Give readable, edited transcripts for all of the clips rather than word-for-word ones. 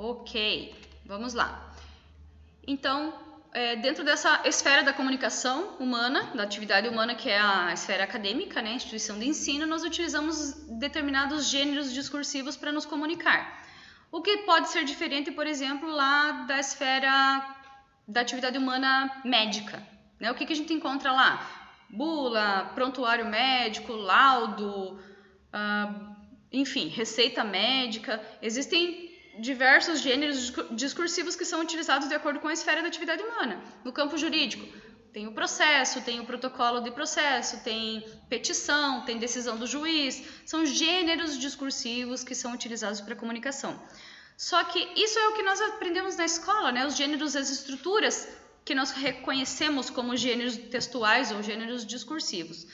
Ok, vamos lá. Então, dentro dessa esfera da comunicação humana, da atividade humana, que é a esfera acadêmica, né, instituição de ensino, nós utilizamos determinados gêneros discursivos para nos comunicar. O que pode ser diferente, por exemplo, lá da esfera da atividade humana médica, né? O que a gente encontra lá? Bula, prontuário médico, laudo, enfim, receita médica. Existem diversos gêneros discursivos que são utilizados de acordo com a esfera da atividade humana. No campo jurídico, tem o processo, tem o protocolo de processo, tem petição, tem decisão do juiz. São gêneros discursivos que são utilizados para comunicação. Só que isso é o que nós aprendemos na escola, né? Os gêneros, as estruturas que nós reconhecemos como gêneros textuais ou gêneros discursivos.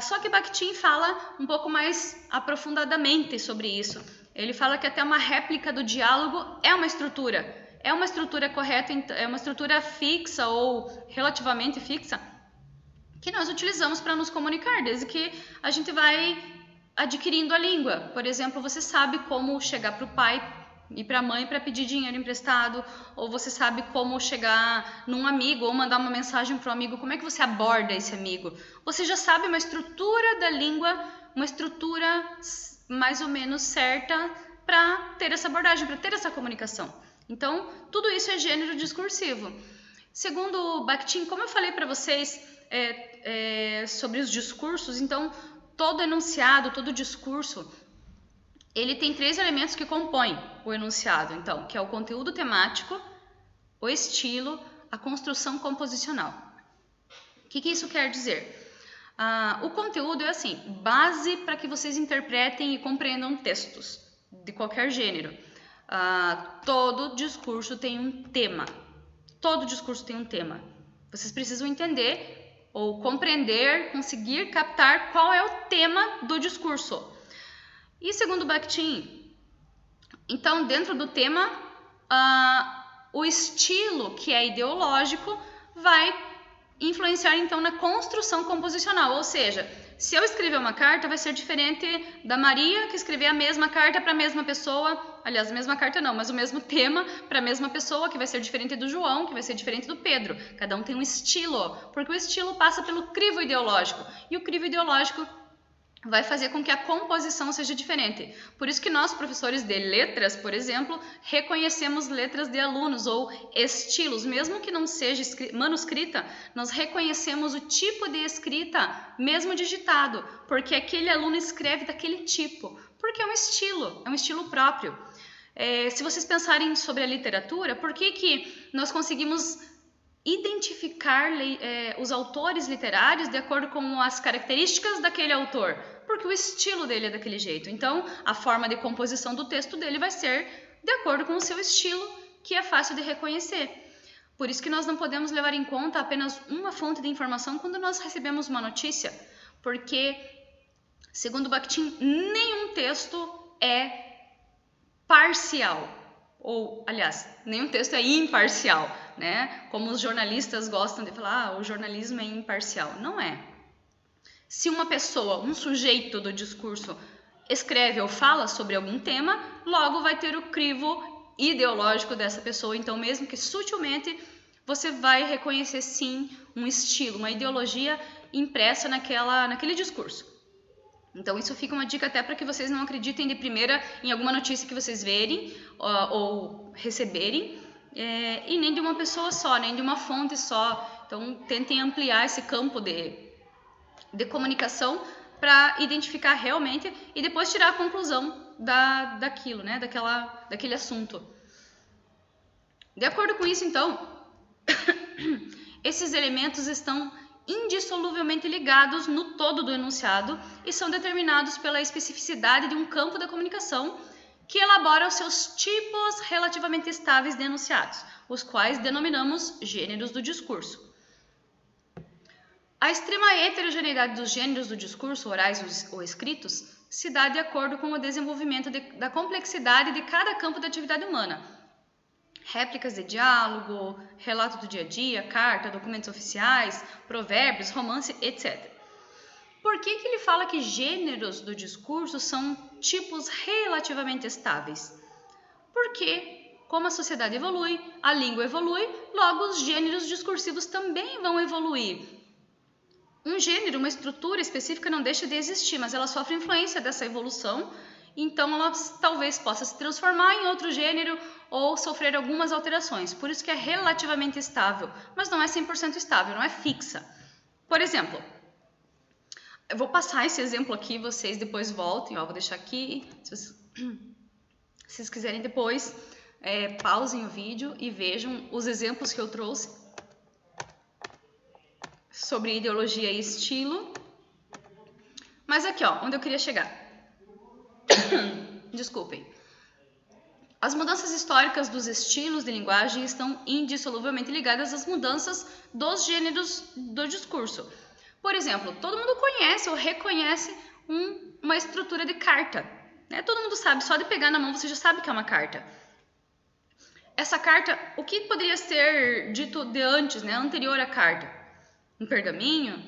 Só que Bakhtin fala um pouco mais aprofundadamente sobre isso. Ele fala que até uma réplica do diálogo é uma estrutura correta, é uma estrutura fixa ou relativamente fixa que nós utilizamos para nos comunicar, desde que a gente vai adquirindo a língua. Por exemplo, você sabe como chegar para o pai e para a mãe para pedir dinheiro emprestado, ou você sabe como chegar num amigo ou mandar uma mensagem para um amigo, como é que você aborda esse amigo? Você já sabe uma estrutura da língua, uma estrutura mais ou menos certa para ter essa abordagem, para ter essa comunicação. Então, tudo isso é gênero discursivo. Segundo Bakhtin, como eu falei para vocês sobre os discursos, então, todo enunciado, todo discurso, ele tem 3 elementos que compõem o enunciado, então, que é o conteúdo temático, o estilo, a construção composicional. O que isso quer dizer? O conteúdo é assim, base para que vocês interpretem e compreendam textos de qualquer gênero. Todo discurso tem um tema. Todo discurso tem um tema. Vocês precisam entender ou compreender, conseguir captar qual é o tema do discurso. E segundo Bakhtin, então dentro do tema, o estilo que é ideológico vai influenciar então na construção composicional, ou seja, se eu escrever uma carta vai ser diferente da Maria que escrever a mesma carta para a mesma pessoa, aliás, a mesma carta não, mas o mesmo tema para a mesma pessoa, que vai ser diferente do João, que vai ser diferente do Pedro. Cada um tem um estilo, porque o estilo passa pelo crivo ideológico, e o crivo ideológico vai fazer com que a composição seja diferente. Por isso que nós, professores de letras, por exemplo, reconhecemos letras de alunos ou estilos, mesmo que não seja manuscrita, nós reconhecemos o tipo de escrita, mesmo digitado, porque aquele aluno escreve daquele tipo, porque é um estilo próprio. Se vocês pensarem sobre a literatura, por que nós conseguimos identificar os autores literários de acordo com as características daquele autor? Porque o estilo dele é daquele jeito. Então, a forma de composição do texto dele vai ser de acordo com o seu estilo, que é fácil de reconhecer. Por isso que nós não podemos levar em conta apenas uma fonte de informação quando nós recebemos uma notícia, porque, segundo Bakhtin, nenhum texto é parcial, ou, aliás, nenhum texto é imparcial, né? Como os jornalistas gostam de falar, o jornalismo é imparcial. Não é. Se uma pessoa, um sujeito do discurso, escreve ou fala sobre algum tema, logo vai ter o crivo ideológico dessa pessoa. Então, mesmo que sutilmente, você vai reconhecer sim um estilo, uma ideologia impressa naquele discurso. Então, isso fica uma dica até para que vocês não acreditem de primeira em alguma notícia que vocês verem ou receberem, e nem de uma pessoa só, nem de uma fonte só. Então, tentem ampliar esse campo de comunicação para identificar realmente e depois tirar a conclusão daquilo, né? daquele assunto. De acordo com isso, então, esses elementos estão indissoluvelmente ligados no todo do enunciado e são determinados pela especificidade de um campo da comunicação que elabora os seus tipos relativamente estáveis de enunciados, os quais denominamos gêneros do discurso. A extrema heterogeneidade dos gêneros do discurso, orais ou escritos, se dá de acordo com o desenvolvimento da complexidade de cada campo da atividade humana. Réplicas de diálogo, relato do dia a dia, carta, documentos oficiais, provérbios, romance, etc. Por que ele fala que gêneros do discurso são tipos relativamente estáveis? Porque, como a sociedade evolui, a língua evolui, logo os gêneros discursivos também vão evoluir. Um gênero, uma estrutura específica não deixa de existir, mas ela sofre influência dessa evolução, então ela talvez possa se transformar em outro gênero ou sofrer algumas alterações. Por isso que é relativamente estável, mas não é 100% estável, não é fixa. Por exemplo, eu vou passar esse exemplo aqui, vocês depois voltem, vou deixar aqui, se vocês quiserem depois, pausem o vídeo e vejam os exemplos que eu trouxe sobre ideologia e estilo. Mas aqui, onde eu queria chegar. Desculpem. As mudanças históricas dos estilos de linguagem estão indissoluvelmente ligadas às mudanças dos gêneros do discurso. Por exemplo, todo mundo conhece ou reconhece uma estrutura de carta, né? Todo mundo sabe, só de pegar na mão você já sabe que é uma carta. Essa carta, o que poderia ser dito de antes, né? Anterior à carta? Um pergaminho?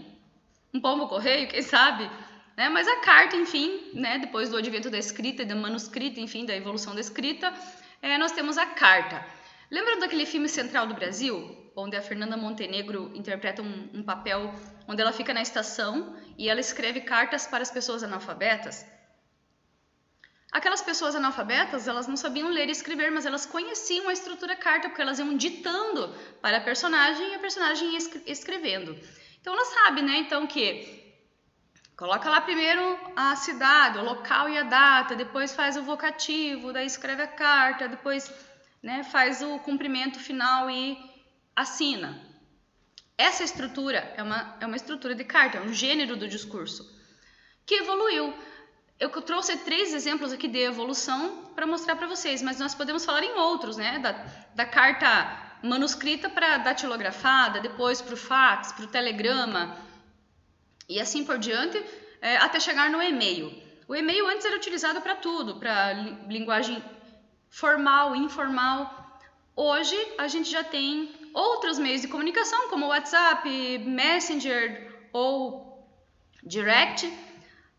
Um pombo-correio, quem sabe? Né? Mas a carta, enfim, né? Depois do advento da escrita e da manuscrita, enfim, da evolução da escrita, nós temos a carta. Lembram daquele filme Central do Brasil? Onde a Fernanda Montenegro interpreta um papel onde ela fica na estação e ela escreve cartas para as pessoas analfabetas? Aquelas pessoas analfabetas, elas não sabiam ler e escrever, mas elas conheciam a estrutura carta, porque elas iam ditando para a personagem e a personagem ia escrevendo. Então ela sabe, né? Então que coloca lá primeiro a cidade, o local e a data, depois faz o vocativo, daí escreve a carta, depois, né, faz o cumprimento final e assina. Essa estrutura é uma estrutura de carta, é um gênero do discurso que evoluiu. Eu trouxe 3 exemplos aqui de evolução para mostrar para vocês, mas nós podemos falar em outros, né? Da carta manuscrita para datilografada, depois para o fax, para o telegrama, e assim por diante, até chegar no e-mail. O e-mail antes era utilizado para tudo, para linguagem formal, informal. Hoje a gente já tem outros meios de comunicação, como o WhatsApp, Messenger ou Direct,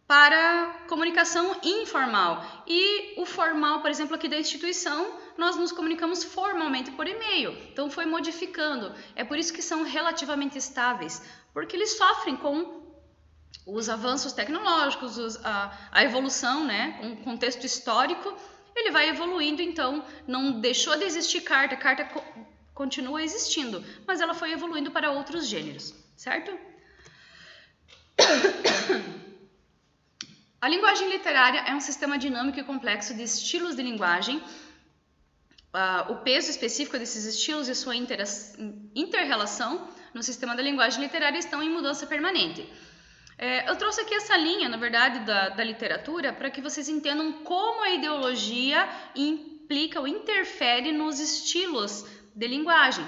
para comunicação informal. E o formal, por exemplo, aqui da instituição, nós nos comunicamos formalmente por e-mail. Então foi modificando. É por isso que são relativamente estáveis, porque eles sofrem com os avanços tecnológicos, a evolução, né? Um contexto histórico, ele vai evoluindo, então não deixou de existir carta, a carta continua existindo, mas ela foi evoluindo para outros gêneros, certo? A linguagem literária é um sistema dinâmico e complexo de estilos de linguagem. O peso específico desses estilos e sua inter-relação no sistema da linguagem literária estão em mudança permanente. Eu trouxe aqui essa linha, na verdade, da literatura para que vocês entendam como a ideologia implica ou interfere nos estilos de linguagem.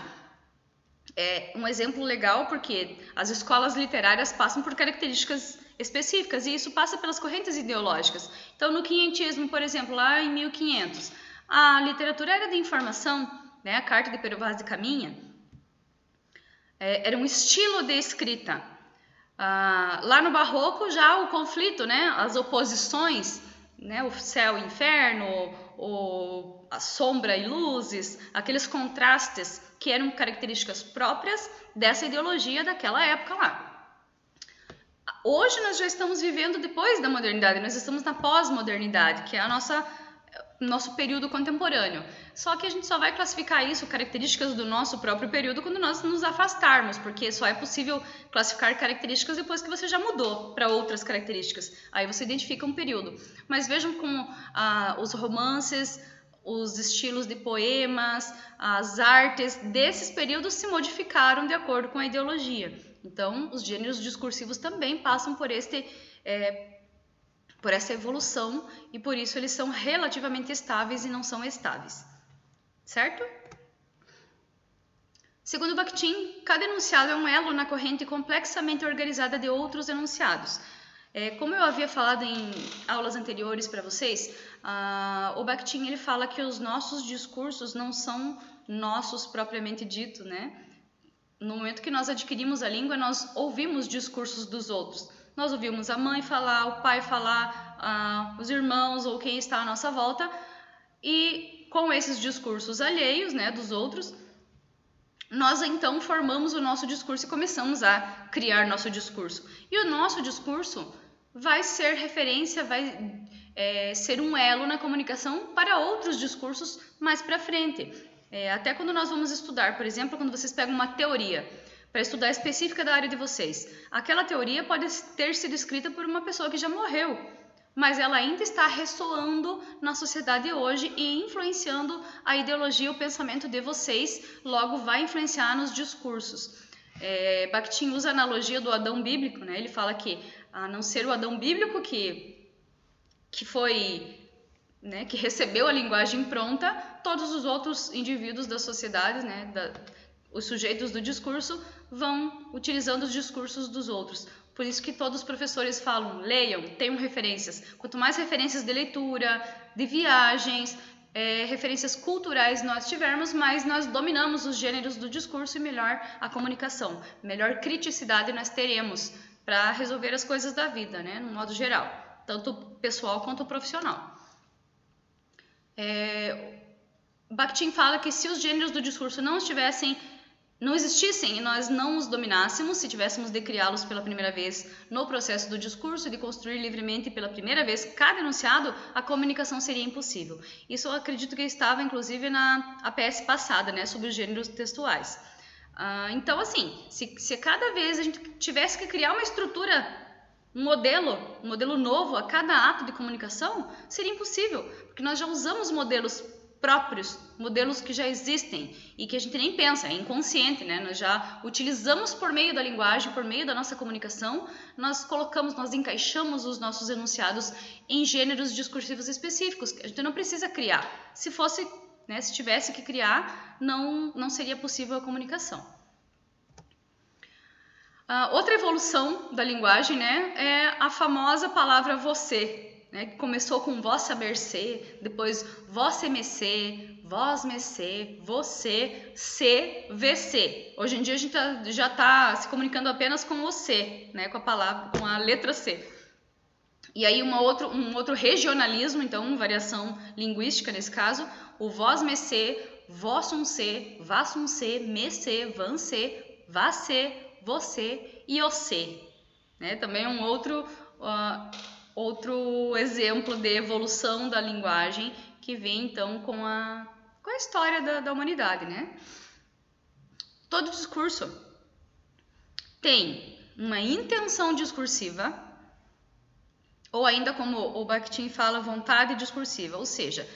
É um exemplo legal porque as escolas literárias passam por características específicas e isso passa pelas correntes ideológicas. Então, no quinhentismo, por exemplo, lá em 1500, a literatura era de informação, né? A Carta de Pero Vaz de Caminha era um estilo de escrita. Lá no Barroco já o conflito, né? As oposições, né? O céu e o inferno, a sombra e luzes, aqueles contrastes que eram características próprias dessa ideologia daquela época lá. Hoje nós já estamos vivendo depois da modernidade, nós estamos na pós-modernidade, que é nosso período contemporâneo. Só que a gente só vai classificar isso, características do nosso próprio período, quando nós nos afastarmos, porque só é possível classificar características depois que você já mudou para outras características. Aí você identifica um período. Mas vejam como os romances, os estilos de poemas, as artes desses períodos se modificaram de acordo com a ideologia. Então, os gêneros discursivos também passam por essa evolução e por isso eles são relativamente estáveis e não são estáveis, certo? Segundo Bakhtin, cada enunciado é um elo na corrente complexamente organizada de outros enunciados. Como eu havia falado em aulas anteriores para vocês, o Bakhtin ele fala que os nossos discursos não são nossos propriamente dito, né? No momento que nós adquirimos a língua, nós ouvimos discursos dos outros. Nós ouvimos a mãe falar, o pai falar, os irmãos ou quem está à nossa volta. E com esses discursos alheios, né, dos outros, nós então formamos o nosso discurso e começamos a criar nosso discurso. E o nosso discurso vai ser referência, vai ser um elo na comunicação para outros discursos mais para frente. Até quando nós vamos estudar, por exemplo, quando vocês pegam uma teoria para estudar específica da área de vocês, aquela teoria pode ter sido escrita por uma pessoa que já morreu, mas ela ainda está ressoando na sociedade hoje e influenciando a ideologia, o pensamento de vocês, logo vai influenciar nos discursos. Bakhtin usa a analogia do Adão bíblico, né? Ele fala que, a não ser o Adão bíblico que foi, né, que recebeu a linguagem pronta, todos os outros indivíduos da sociedade, né, os sujeitos do discurso, vão utilizando os discursos dos outros. Por isso que todos os professores falam, leiam, tenham referências. Quanto mais referências de leitura, de viagens, referências culturais nós tivermos, mais nós dominamos os gêneros do discurso e melhor a comunicação, melhor criticidade nós teremos para resolver as coisas da vida, né, no modo geral, tanto pessoal quanto profissional. Bakhtin fala que se os gêneros do discurso não existissem e nós não os dominássemos, se tivéssemos de criá-los pela primeira vez no processo do discurso e de construir livremente pela primeira vez cada enunciado, a comunicação seria impossível. Isso eu acredito que estava inclusive na APS passada, né, sobre os gêneros textuais. Então, assim, se cada vez a gente tivesse que criar uma estrutura, um modelo novo a cada ato de comunicação, seria impossível, porque nós já usamos modelos próprios, modelos que já existem e que a gente nem pensa, é inconsciente, né? Nós já utilizamos por meio da linguagem, por meio da nossa comunicação, nós encaixamos os nossos enunciados em gêneros discursivos específicos, que a gente não precisa criar. Se fosse, né, se tivesse que criar, não seria possível a comunicação. Outra evolução da linguagem, né, é a famosa palavra você, né, que começou com vossa mercê, depois vossa mercê, vós mercê, você, se, vc. Hoje em dia a gente já está se comunicando apenas com o C, né, com a letra C. E aí um outro regionalismo, então variação linguística nesse caso, o vós mercê, vossum se, vassum se, mercê, vancê, vacê, você e o C, né? Também um outro exemplo de evolução da linguagem que vem então com a história da humanidade, né? Todo discurso tem uma intenção discursiva, ou ainda como o Bakhtin fala, vontade discursiva, ou seja,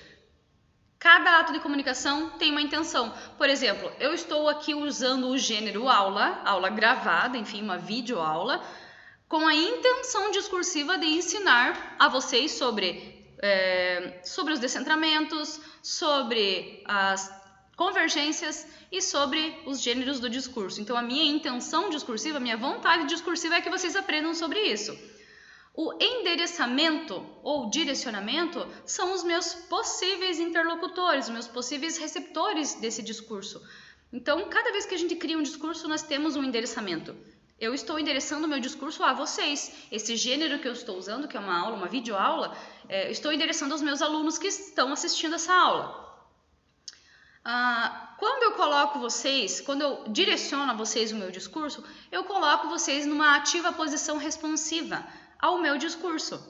cada ato de comunicação tem uma intenção. Por exemplo, eu estou aqui usando o gênero aula gravada, enfim, uma videoaula, com a intenção discursiva de ensinar a vocês sobre os descentramentos, sobre as convergências e sobre os gêneros do discurso. Então, a minha intenção discursiva, a minha vontade discursiva é que vocês aprendam sobre isso. O endereçamento ou direcionamento são os meus possíveis interlocutores, os meus possíveis receptores desse discurso. Então, cada vez que a gente cria um discurso, nós temos um endereçamento. Eu estou endereçando o meu discurso a vocês. Esse gênero que eu estou usando, que é uma aula, uma videoaula, estou endereçando aos meus alunos que estão assistindo essa aula. Quando eu direciono a vocês o meu discurso, eu coloco vocês numa ativa posição responsiva ao meu discurso.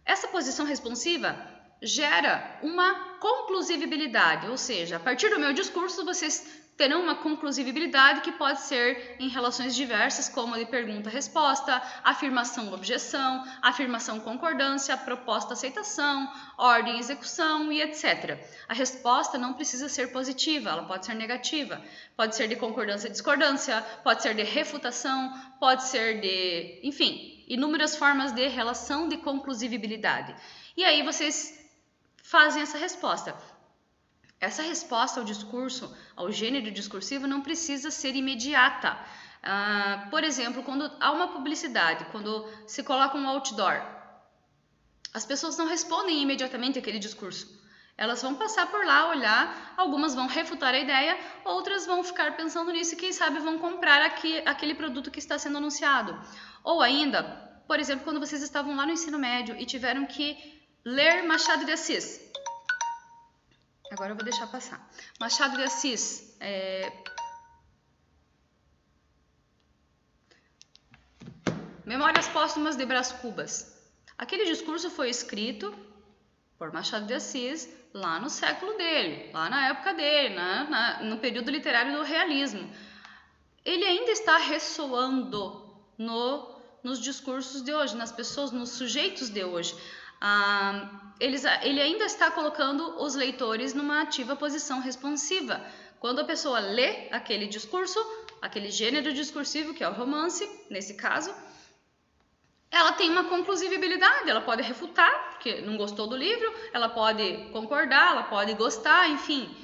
Essa posição responsiva gera uma conclusibilidade, ou seja, a partir do meu discurso vocês terão uma conclusibilidade que pode ser em relações diversas, como de pergunta-resposta, afirmação-objeção, afirmação-concordância, proposta-aceitação, ordem-execução e etc. A resposta não precisa ser positiva, ela pode ser negativa, pode ser de concordância-discordância, pode ser de refutação, pode ser de, enfim, inúmeras formas de relação de conclusibilidade. E aí vocês fazem essa resposta. Essa resposta ao discurso, ao gênero discursivo, não precisa ser imediata. Por exemplo, quando há uma publicidade, quando se coloca um outdoor, as pessoas não respondem imediatamente àquele discurso. Elas vão passar por lá, olhar, algumas vão refutar a ideia, outras vão ficar pensando nisso e quem sabe vão comprar aquele produto que está sendo anunciado. Ou ainda, por exemplo, quando vocês estavam lá no ensino médio e tiveram que ler Machado de Assis. Agora eu vou deixar passar. Machado de Assis. Memórias Póstumas de Brás Cubas. Aquele discurso foi escrito por Machado de Assis lá no século dele, lá na época dele, no período literário do realismo. Ele ainda está ressoando nos discursos de hoje, nas pessoas, nos sujeitos de hoje. Ele ainda está colocando os leitores numa ativa posição responsiva. Quando a pessoa lê aquele discurso, aquele gênero discursivo, que é o romance, nesse caso, ela tem uma conclusividade, ela pode refutar, porque não gostou do livro, ela pode concordar, ela pode gostar, enfim,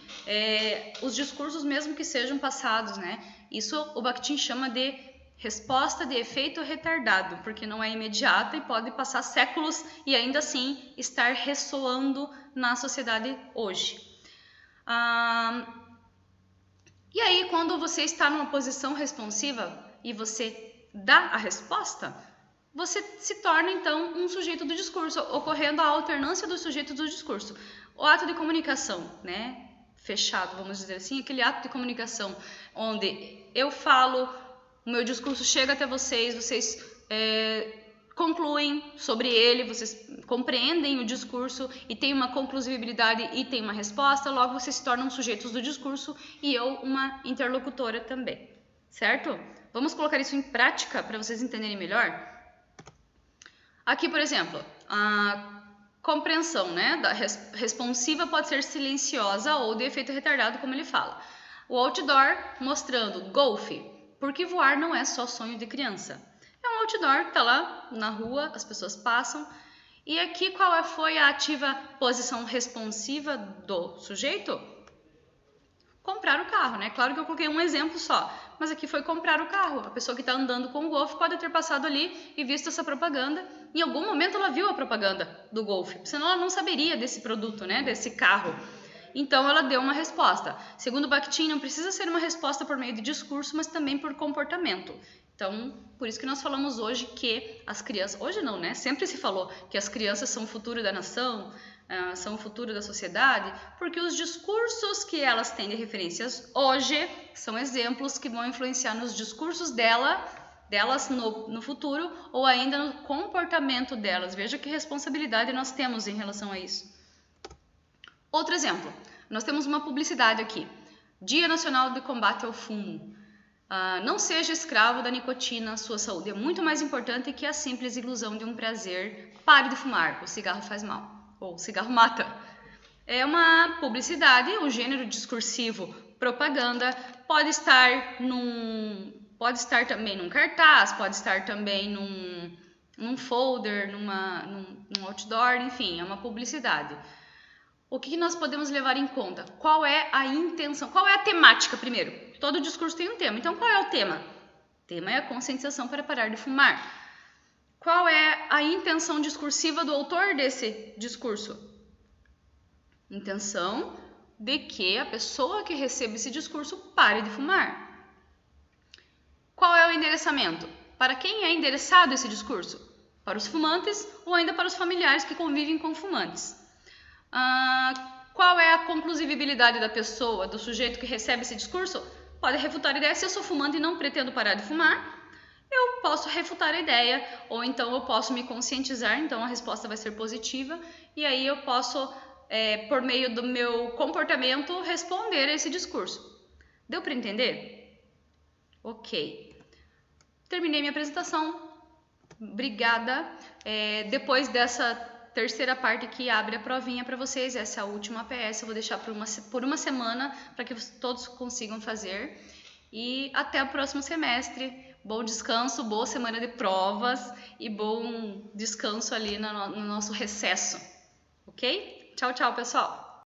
os discursos mesmo que sejam passados, né? Isso o Bakhtin chama de resposta de efeito retardado, porque não é imediata e pode passar séculos e ainda assim estar ressoando na sociedade hoje. E aí, quando você está numa posição responsiva e você dá a resposta, você se torna, então, um sujeito do discurso, ocorrendo a alternância dos sujeitos do discurso. O ato de comunicação, né, fechado, vamos dizer assim, aquele ato de comunicação onde eu falo, o meu discurso chega até vocês, vocês concluem sobre ele, vocês compreendem o discurso e tem uma conclusividade e tem uma resposta, logo vocês se tornam sujeitos do discurso e eu uma interlocutora também, certo? Vamos colocar isso em prática para vocês entenderem melhor? Aqui, por exemplo, a compreensão, né, da responsiva pode ser silenciosa ou de efeito retardado, como ele fala. O outdoor mostrando golfe, porque voar não é só sonho de criança. É um outdoor que está lá na rua, as pessoas passam. E aqui qual foi a ativa posição responsiva do sujeito? Comprar o carro, né? Claro que eu coloquei um exemplo só, mas aqui foi comprar o carro. A pessoa que está andando com o Golf pode ter passado ali e visto essa propaganda. Em algum momento ela viu a propaganda do Golf, senão ela não saberia desse produto, né? Desse carro. Então ela deu uma resposta. Segundo Bakhtin, não precisa ser uma resposta por meio de discurso, mas também por comportamento. Então, por isso que nós falamos hoje que as crianças... Hoje não, né? Sempre se falou que as crianças são o futuro da nação, são o futuro da sociedade, porque os discursos que elas têm de referências hoje são exemplos que vão influenciar nos discursos delas no futuro ou ainda no comportamento delas. Veja que responsabilidade nós temos em relação a isso. Outro exemplo, nós temos uma publicidade aqui. Dia Nacional de Combate ao Fumo. Não seja escravo da nicotina, sua saúde é muito mais importante que a simples ilusão de um prazer. Pare de fumar, o cigarro faz mal. Ou cigarro mata. É uma publicidade, um gênero discursivo, propaganda, pode estar também num cartaz, pode estar também num folder, num outdoor, enfim, é uma publicidade. O que nós podemos levar em conta? Qual é a intenção? Qual é a temática primeiro? Todo discurso tem um tema, então qual é o tema? O tema é a conscientização para parar de fumar. Qual é a intenção discursiva do autor desse discurso? Intenção de que a pessoa que recebe esse discurso pare de fumar. Qual é o endereçamento? Para quem é endereçado esse discurso? Para os fumantes ou ainda para os familiares que convivem com fumantes? Qual é a conclusividade da pessoa, do sujeito que recebe esse discurso? Pode refutar a ideia. Se eu sou fumante e não pretendo parar de fumar, eu posso refutar a ideia, ou então eu posso me conscientizar, então a resposta vai ser positiva, e aí eu posso, por meio do meu comportamento, responder a esse discurso. Deu para entender? Ok. Terminei minha apresentação. Obrigada. Depois dessa terceira parte que abre a provinha para vocês, essa é a última APS, eu vou deixar por uma semana para que todos consigam fazer. E até o próximo semestre. Bom descanso, boa semana de provas e bom descanso ali no nosso recesso, ok? Tchau, tchau, pessoal!